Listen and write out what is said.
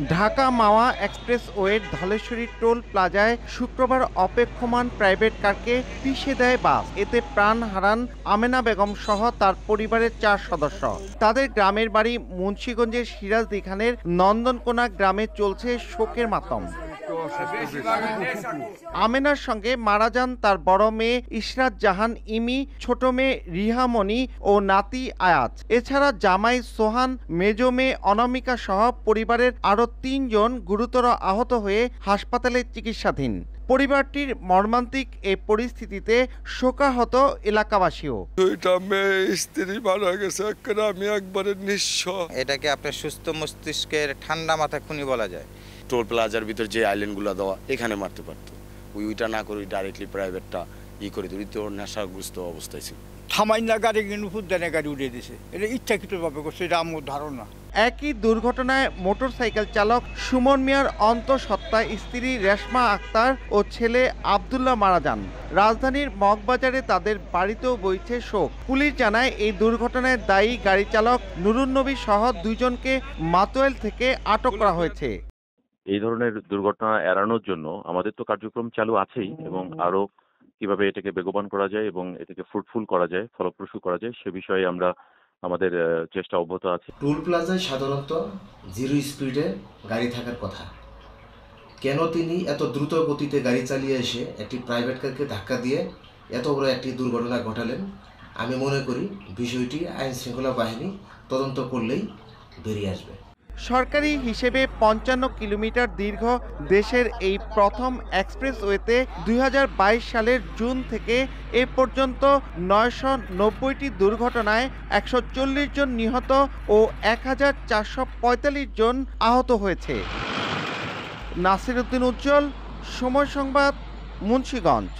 ঢাকা মাওয়া এক্সপ্রেসওয়ের Dhaleshwari toll প্লাজায় শুক্রবার অপেক্ষমান private কারকে পিষে দেয় বাস। এতে প্রাণ হারান আমেনা বেগম সহ তার পরিবারের 4 সদস্য। তাদের গ্রামের বাড়ি মুন্সিগঞ্জের সিরাজদি খানের নন্দনকোনা গ্রামে চলছে শোকের মাতম। আমেনার সঙ্গে মারা যান তার বড় মেয়ে ইশরাত জাহান ইমি, ছোট মেয়ে রিহামণি ও নাতি আয়াজ। এছাড়া জামাই সোহান, মেজ মেয়ে অনামিকা সহ পরিবারের আরো 3 জন গুরুতর আহত হয়ে হাসপাতালে চিকিৎসাধীন। পরিবারটির মর্মান্তিক এই পরিস্থিতিতে শোকাহত এলাকাবাসীও। দুইটা মেয়ে স্ত্রী মারা গেছে, আমি একবারে নিঃস্ব। এটাকে আপনার সুস্থ মস্তিষ্কের ঠান্ডা মাথা খুনি বলা যায়। টোল প্লাজার ভিতর যে আইল্যান্ডগুলো দেওয়া এখানে মারতে পারতো, ওইটা না করে ডাইরেক্টলি প্রাইভেটটা করে দিই, তো নেশাগ্রস্ত অবস্থায় ছিল। থামাইনা গাড়ি কিন্তু ফুদ্দানে গাড়ি উড়িয়ে দিছে, এটা ইচ্ছাকৃতভাবে করছে, এটা আমার ধারণা। একই দুর্ঘটনায় মোটরসাইকেল চালক সুমন মিয়ার অন্তঃসত্ত্বা স্ত্রী রেশমা আক্তার ও ছেলে আব্দুল্লাহ মারা যান। রাজধানীর মগবাজারে তাদের বাড়িতেও বইছে শোক। পুলিশ জানায় এই দুর্ঘটনায় দায়ী গাড়ি চালক নুরুন নবী সহ 2 জনকে মাতোয়াইল থেকে আটক করা হয়েছে। এই ধরনের দুর্ঘটনা এড়ানোর জন্য আমাদের তো কার্যক্রম চালু আছেই, এবং আরো কিভাবে এটাকে বেগবান করা যায় এবং এটাকে ফ্রুটফুল করা যায়, ফলপ্রসূ করা যায়, সে বিষয়ে আমরা আমাদের চেষ্টা অব্যাহত আছে। টোল প্লাজায় সাধারণত 0 স্পিডে গাড়ি থাকার কথা। কেন তিনি এত দ্রুত গতিতে গাড়ি চালিয়ে এসে একটি প্রাইভেট কারকে ধাক্কা দিয়ে এত বড় একটি দুর্ঘটনা ঘটালেন, আমি মনে করি বিষয়টি আইন শৃঙ্খলা বাহিনী তদন্ত করলেই বেরিয়ে আসবে। সরকারি হিসেবে 55 কিলোমিটার দীর্ঘ দেশের এই প্রথম এক্সপ্রেসওয়েতে 2022 সালের জুন থেকে এ পর্যন্ত 990টি দুর্ঘটনায় 140 জন নিহত ও 1445 জন আহত হয়েছে। নাসিরউদ্দিন উজ্জ্বল, সময় সংবাদ, মুন্সিগঞ্জ।